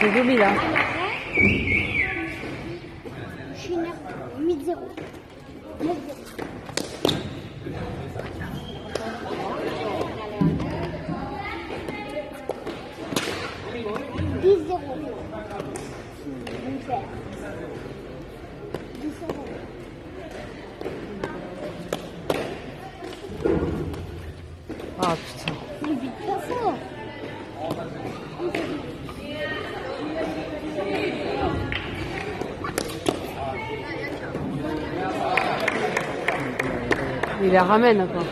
C'est Zombie là. Chine 8-0. 9-0. 10-0. Super. 10-0. Ah putain. Mais vite pas fort. Il la ramène quoi.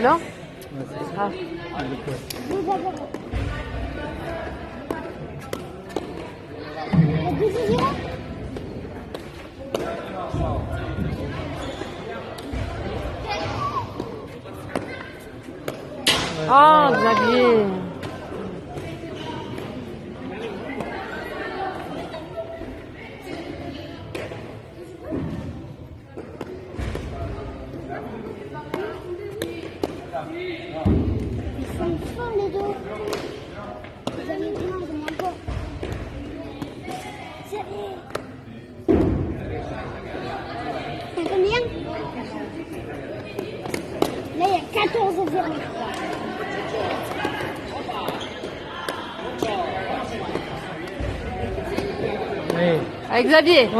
Non? Ah. 2-0. 2-0. Ah, Xavier. Ils sont forts les deux. Vous avez besoin de moi encore. C'est combien? Là, il y a 14-0. Oui. Avec Xavier. Oh.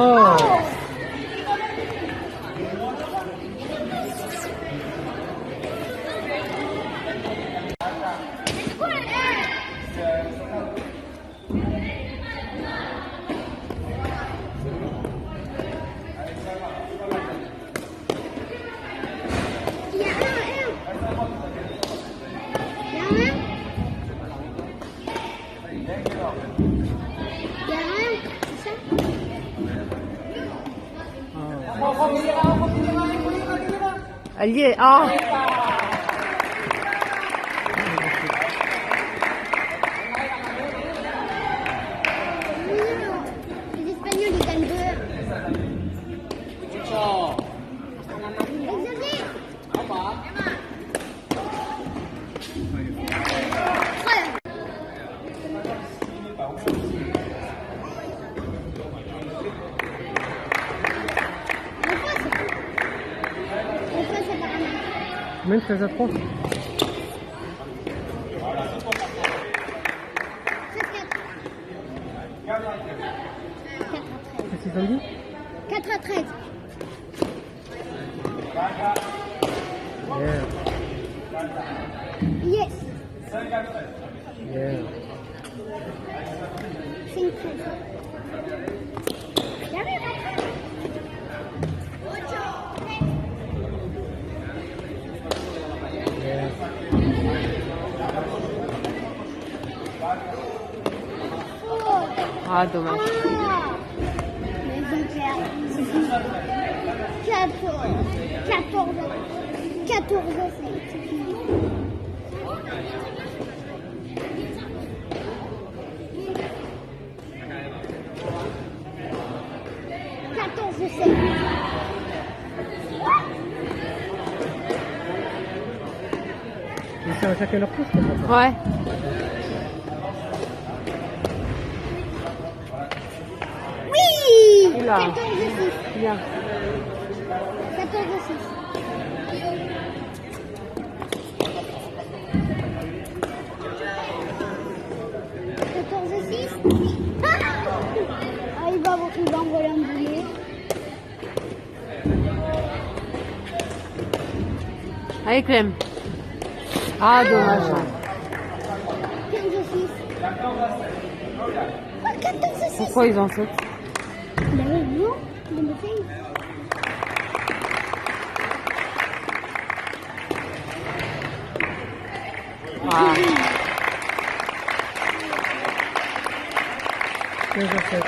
Il y a un. Il y a un. Il y a un, c'est ça? Allié. Ah. Les Espagnols, ils gagnent 2-1. Xavier. Même 13 à 3. 4-4. Qu'est-ce qu'ils ont dit? 4-13. Yeah. Yes. Yeah. 5-13. Yeah. Ah, dommage. Mais ils ont perdu. 14. c'est fini. Ils sont à chacun leur tour, je comprends pas. Ouais. Oui. Oula. 14-6. Bien. 14-6. Ah, il va envoyer un boulet. Allez, Clem. Ah, dommage. 15-6. Ah, 14-6. Pourquoi ils en sautent? Ben oui, non, il me fait. Ah. 15 à 7.